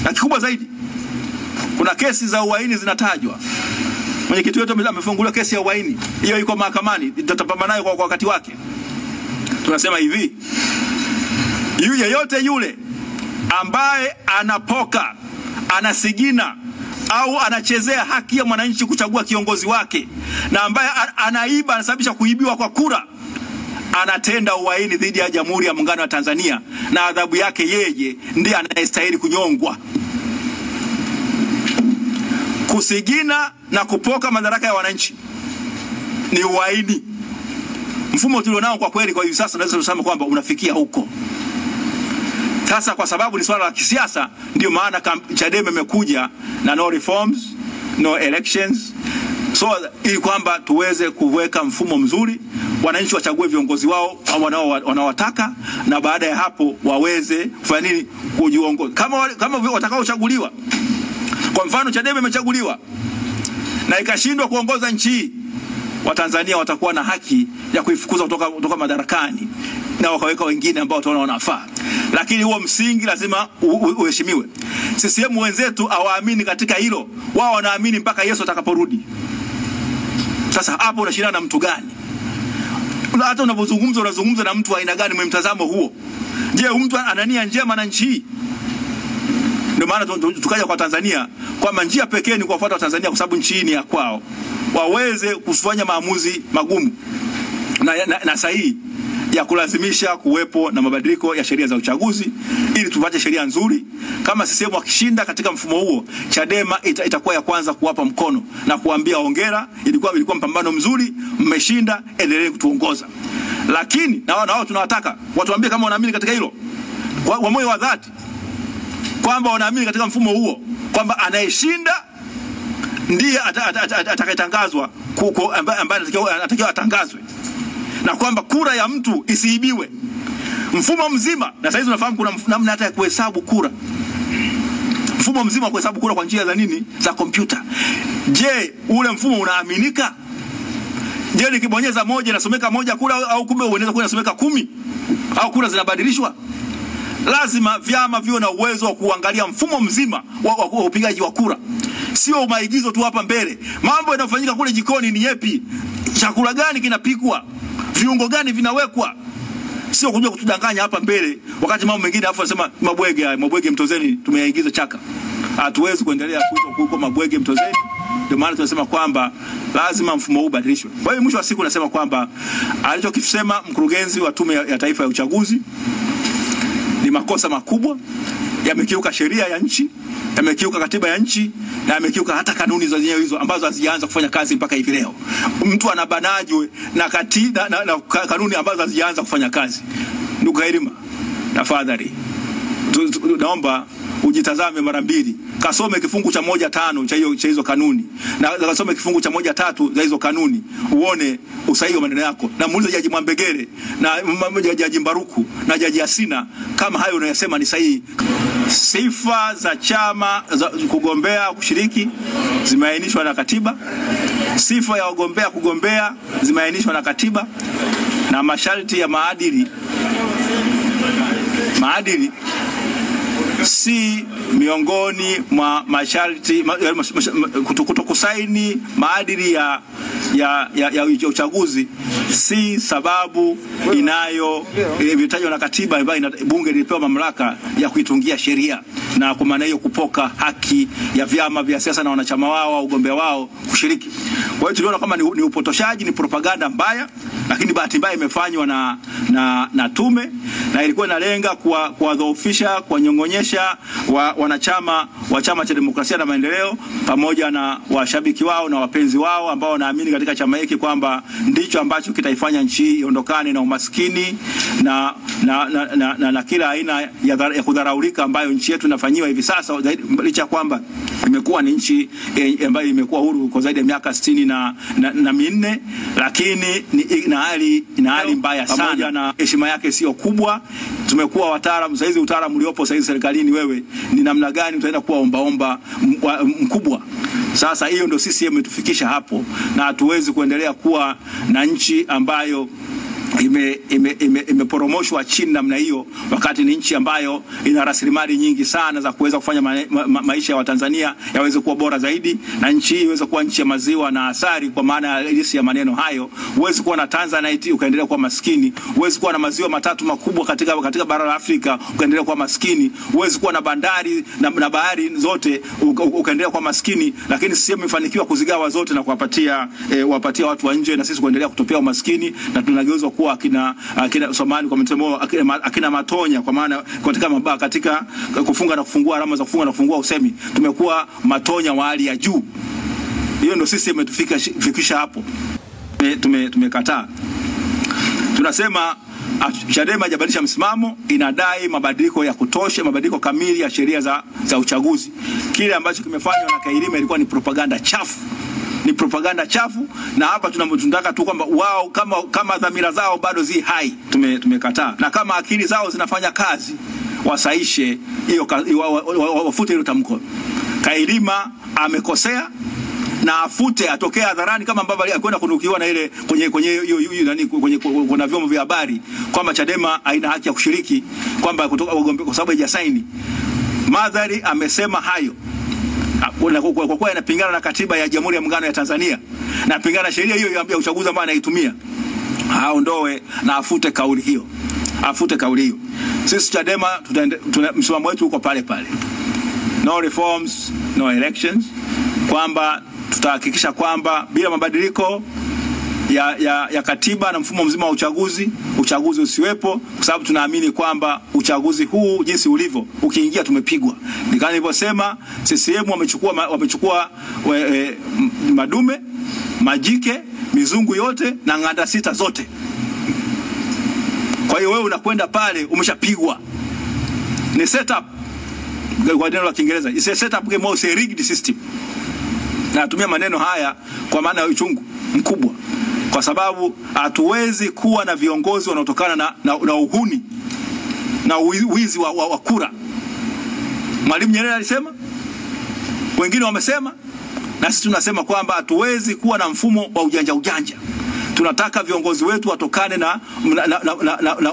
Na kikubwa zaidi, kuna kesi za uhaini zinatajwa. Mwenyekiti wetu amefunguliwa kesi ya uhaini. Hiyo iko mahakamani, tutatapambana nayo kwa wakati wake. Tunasema hivi, yeyote yule ambaye anapoka, anasigina au anachezea haki ya mwananchi kuchagua kiongozi wake, na ambaye anaiba, anasababisha kuibiwa kwa kura, anatenda uhaini dhidi ya Jamhuri ya Muungano wa Tanzania, na adhabu yake yeye ndiye anayestahili kunyongwa. Kusigina na kupoka madaraka ya wananchi ni uhaini. Mfumo tulionao kwa kweli kwa hivi sasa naweza kusema kwamba unafikia huko. Sasa kwa sababu ni swala la kisiasa, ndio maana Chadema imekuja na no reforms, no elections. So ili kwamba tuweze kuweka mfumo mzuri, wananchi wachague viongozi wao wanaowataka, na baada ya hapo waweze kufanya nini? Kujiongoza. Kama watakaochaguliwa. Kwa mfano Chadema imechaguliwa na ikashindwa kuongoza nchi, Watanzania watakuwa na haki ya kuifukuza kutoka madarakani na wakaweka wengine ambao wataona wanafaa. Lakini huo msingi lazima uheshimiwe. CCM wenzetu hawaamini katika hilo. Wao wanaamini mpaka Yesu atakaporudi. Sasa hapo unashindana na mtu gani? Hata unazungumza na mtu wa aina gani mwenye mtazamo huo? Je, mtu anania njema na nchi? Ndio maana tukaja kwa Tanzania kwamba njia pekee ni kuwafuata wa Tanzania, kwa sababu nchi ni ya kwao. Waweze kufanya maamuzi magumu na sahihi ya kulazimisha kuwepo na mabadiliko ya sheria za uchaguzi ili tupate sheria nzuri. Kama CCM wakishinda katika mfumo huo, Chadema itakuwa ya kwanza kuwapa mkono na kuambia hongera, ilikuwa mpambano mzuri, mmeshinda, endelee kutuongoza. Lakini na wao tunawataka watuambie kama wanaamini katika hilo kwa moyo wa dhati, kwamba wanaamini katika mfumo huo kwamba anayeshinda ndiye atakayetangazwa, ambaye anatakiwa atangazwe, na kwamba kura ya mtu isiibiwe. Mfumo mzima, na sasa hizi unafahamu kuna namna hata ya kuhesabu kura. Mfumo mzima wa kuhesabu kura kwa njia za nini? Za kompyuta. Je, ule mfumo unaaminika? Je, nikibonyeza moja inasomeka moja kura, au kumbe unaweza kuwa inasomeka 10 au kura zinabadilishwa? Lazima vyama viwe na uwezo wa kuangalia mfumo mzima wa upigaji wa kura. Sio maigizo tu hapa mbele. Mambo yanayofanyika kule jikoni ni yepi? Chakula gani kinapikwa? Viungo gani vinawekwa? Sio kuja kutudanganya hapa mbele wakati mambo mengine afu anasema mabwege mtozeni tumeyaingiza chaka. Hatuwezi kuendelea kuitwa mabwege mtozeni. Ndio maana tunasema kwamba lazima mfumo huu ubadilishwe. Kwa hiyo mwisho wa siku nasema kwamba alichokisema mkurugenzi wa Tume ya Taifa ya Uchaguzi ni makosa makubwa, yamekiuka sheria ya nchi, yamekiuka katiba ya nchi, na yamekiuka hata kanuni za zenyewe hizo ambazo hazijaanza kufanya kazi mpaka hivi leo. Mtu anabanajwe na katiba na kanuni ambazo hazijaanza kufanya kazi. Ndugu Kairima, tafadhali naomba ujitazame mara mbili. Kasome kifungu cha 1.5 cha hizo kanuni, na kasome kifungu cha 1.3 za hizo kanuni, uone usahihi wa maneno yako. Na muulize Jaji Mwambegere na Jaji Mbaruku na Jaji Asina kama hayo unayosema ni sahihi. Sifa za chama za kugombea kushiriki zimeainishwa na katiba. Sifa ya wagombea kugombea zimeainishwa na katiba, na masharti ya maadili si miongoni mwa masharti kutokusaini maadili ya uchaguzi si sababu inayotajwa na katiba ambayo bunge lilipewa mamlaka ya kuitungia sheria, na kwa maana hiyo kupoka haki ya vyama vya siasa na wanachama wao au ugombea wao kushiriki. Kwa hiyo tuliona kama ni upotoshaji, ni propaganda mbaya, lakini bahati mbaya imefanywa na tume, na ilikuwa inalenga kuwadhoofisha, kuwanyong'onyesha wanachama wa Chama cha Demokrasia na Maendeleo pamoja na washabiki wao na wapenzi wao ambao wanaamini katika chama hiki kwamba ndicho ambacho kitaifanya nchi iondokane na umaskini na kila aina ya kudharaulika ambayo nchi yetu inafanyiwa hivi sasa, licha kwamba imekuwa ni nchi ambayo imekuwa huru kwa zaidi ya miaka 64, lakini ina hali mbaya sana na heshima yake sio kubwa. Tumekuwa wataalamu saizi, utaalamu uliopo saizi serikalini wewe ni namna gani utaenda kuwa ombaomba mkubwa. Sasa hiyo ndio CCM imetufikisha hapo, na hatuwezi kuendelea kuwa na nchi ambayo imeporomoshwa chini namna hiyo, wakati ni nchi ambayo ina rasilimali nyingi sana za kuweza kufanya maisha ya Watanzania yaweze kuwa bora zaidi, na nchi hii iweze kuwa nchi ya maziwa na asali, kwa maana halisi ya maneno hayo. Huwezi kuwa na Tanzanite ukaendelea kuwa maskini, huwezi kuwa na maziwa matatu makubwa katika bara la Afrika ukaendelea kuwa maskini, huwezi kuwa na bandari na bahari zote ukaendelea kuwa maskini, lakini CCM imefanikiwa kuzigawa zote na kuwapatia watu wa nje, na sisi kuendelea kutopea umaskini, na tunageuzwa kuwa akina Somali kwa mtemo akina Matonya, kwa maana katika kufunga na kufungua, alama za kufunga na kufungua usemi, tumekuwa Matonya wa hali ya juu. Hiyo ndio sisi imetufikisha hapo. Tumekataa. Tunasema Chadema hajabadilisha msimamo, inadai mabadiliko ya kutosha, mabadiliko kamili ya sheria za uchaguzi. Kile ambacho kimefanywa na Kailima ilikuwa ni propaganda chafu. Ni propaganda chafu, na hapa tunataka tu kwamba wao kama dhamira zao bado zi hai, tumekataa. Na kama akili zao zinafanya kazi, wasaishe hiyo, wafute hilo tamko. Kailima amekosea, na afute, atokee hadharani kama ambavyo alikwenda kunukiwa na ile kwenye kuna vyombo vya habari kwamba Chadema haina haki ya kushiriki, kwamba kutoka wagombea kwa sababu hajasaini. Madhari amesema hayo kwa kuwa inapingana na katiba ya Jamhuri ya Muungano ya Tanzania, na pingana na sheria hiyo ya uchaguzi ambayo anaitumia. Aondoe na afute kauli hiyo. Afute kauli hiyo. Sisi Chadema msimamo wetu uko pale pale. No reforms, no elections, kwamba tutahakikisha kwamba bila mabadiliko ya katiba na mfumo mzima wa uchaguzi usiwepo, kwa sababu tunaamini kwamba uchaguzi huu jinsi ulivyo, ukiingia tumepigwa. Nikana nilivyosema, CCM wamechukua madume, majike, mizungu yote na nganda sita zote. Kwa hiyo wewe unakwenda pale umeshapigwa. Ni setup, kwa neno la Kiingereza, it's a setup game, or a rigged system. Na natumia maneno haya kwa maana ya uchungu mkubwa, kwa sababu hatuwezi kuwa na viongozi wanaotokana na uhuni na wizi wa kura. Mwalimu Nyerere alisema, wengine wamesema, na sisi tunasema kwamba hatuwezi kuwa na mfumo wa ujanja. Tunataka viongozi wetu watokane na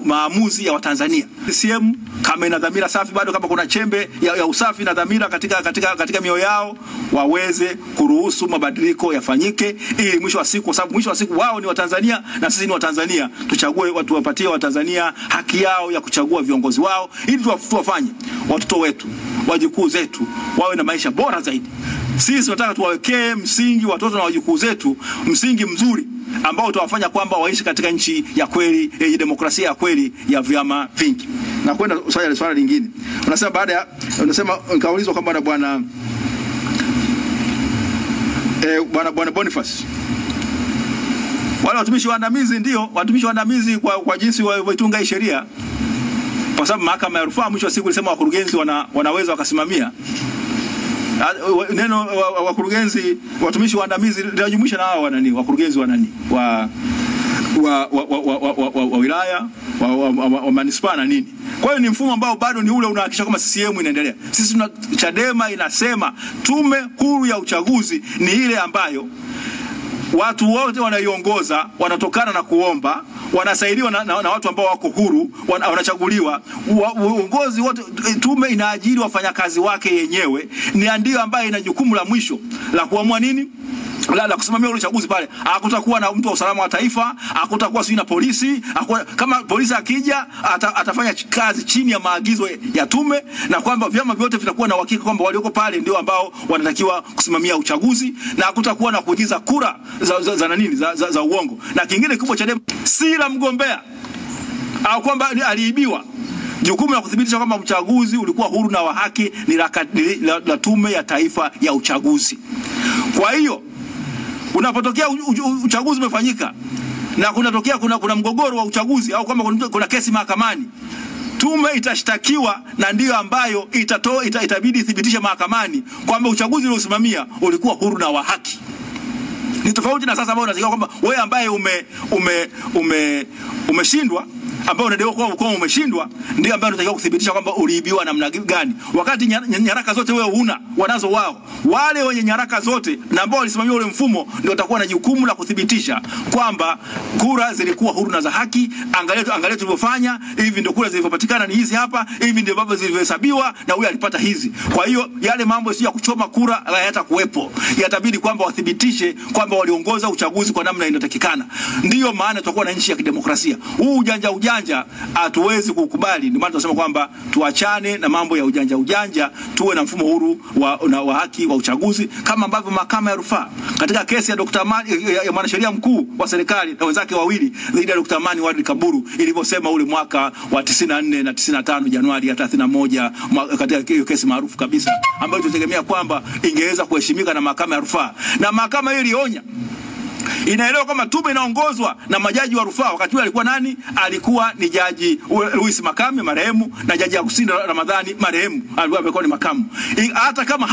maamuzi ya Watanzania. CCM kama ina dhamira safi bado, kama kuna chembe ya usafi na dhamira katika mioyo yao, waweze kuruhusu mabadiliko yafanyike, ili mwisho wa siku, kwa sababu mwisho wa siku wao ni Watanzania na sisi ni Watanzania, tuchague watu, wapatie Watanzania haki yao ya kuchagua viongozi wao, ili tuwafanye watoto wetu, wajukuu zetu wawe na maisha bora zaidi. Sisi tunataka tuwawekee msingi watoto na wajukuu zetu, msingi mzuri ambao utawafanya kwamba waishi katika nchi ya kweli, yenye demokrasia ya kweli ya vyama vingi. Na kwenda swala lingine. Unasema nikaulizwa kwamba na bwana Boniface, wale watumishi waandamizi, ndio watumishi waandamizi kwa jinsi waitunga hii sheria, kwa sababu mahakama ya rufaa mwisho wa siku ilisema wakurugenzi wanaweza wakasimamia. Neno wakurugenzi, watumishi waandamizi linajumuisha na hao wakurugenzi wa wilaya, wa manispaa na nini. Kwa hiyo ni mfumo ambao bado ni ule unahakikisha kama CCM inaendelea. Sisi Chadema inasema tume huru ya uchaguzi ni ile ambayo watu wote wanaiongoza wanatokana na kuomba, wanasaidiwa na watu ambao wako huru, wanachaguliwa. Uongozi wote, tume inaajiri wafanyakazi wake yenyewe, ni ndio ambaye ina jukumu la mwisho la kuamua nini, la kusimamia ule uchaguzi pale. Hakutakuwa na mtu wa usalama wa taifa, hakutakuwa na polisi. Kama polisi akija atafanya kazi chini ya maagizo ya tume, na kwamba vyama vyote vitakuwa na uhakika kwamba walioko pale ndio ambao wanatakiwa kusimamia uchaguzi, na hakutakuwa na kuingiza kura za uongo. Na kingine kubwa, Chadema si la mgombea au kwamba aliibiwa. Jukumu la kudhibitisha kwamba uchaguzi ulikuwa huru na wa haki ni la Tume ya Taifa ya Uchaguzi. Kwa hiyo unapotokea uchaguzi umefanyika na kunatokea kuna mgogoro wa uchaguzi, au kwamba kuna kesi mahakamani, tume itashtakiwa, na ndio ambayo itabidi ithibitishe mahakamani kwamba uchaguzi uliosimamia ulikuwa huru na wa haki. Ni tofauti na sasa ambao unasikia kwamba wewe ambaye umeshindwa ambao unadaiwa kwa umeshindwa ndio ambao unatakiwa kudhibitisha kwamba uliibiwa namna gani, wakati nyaraka zote wewe huna, wanazo wao. Wale wenye nyaraka zote na ambao walisimamia ule mfumo ndio watakuwa na jukumu la kudhibitisha kwamba kura zilikuwa huru na za haki. Angalia tulivyofanya, hivi ndio kura zilivyopatikana ni hizi hapa, hivi ndio baba zilivyohesabiwa na huyu alipata hizi. Kwa hiyo yale mambo sio ya kuchoma kura hayata kuwepo, yatabidi kwamba wathibitishe kwamba waliongoza uchaguzi kwa namna inayotakikana. Ndiyo maana tutakuwa na nchi ya kidemokrasia. Huu ujanja hatuwezi kukubali. Ndio maana tunasema kwamba tuachane na mambo ya ujanja, tuwe na mfumo huru wa haki wa uchaguzi, kama ambavyo mahakama ya rufaa katika kesi ya Dr. Amani ya mwanasheria mkuu wa serikali na wenzake wawili dhidi ya Dr. Amani Ward Kaburu ilivyosema ule mwaka wa 94 na 95 Januari ya 31 katika hiyo kesi maarufu kabisa ambayo tutegemea kwamba ingeweza kuheshimika na mahakama ya rufaa. Na mahakama hiyo ilionya, inaelewa kama tume inaongozwa na majaji wa rufaa. Wakati ule alikuwa nani? Alikuwa ni Jaji Louis Makame marehemu na Jaji Agustino Ramadhani marehemu, alikuwa ni makamu. Hata kama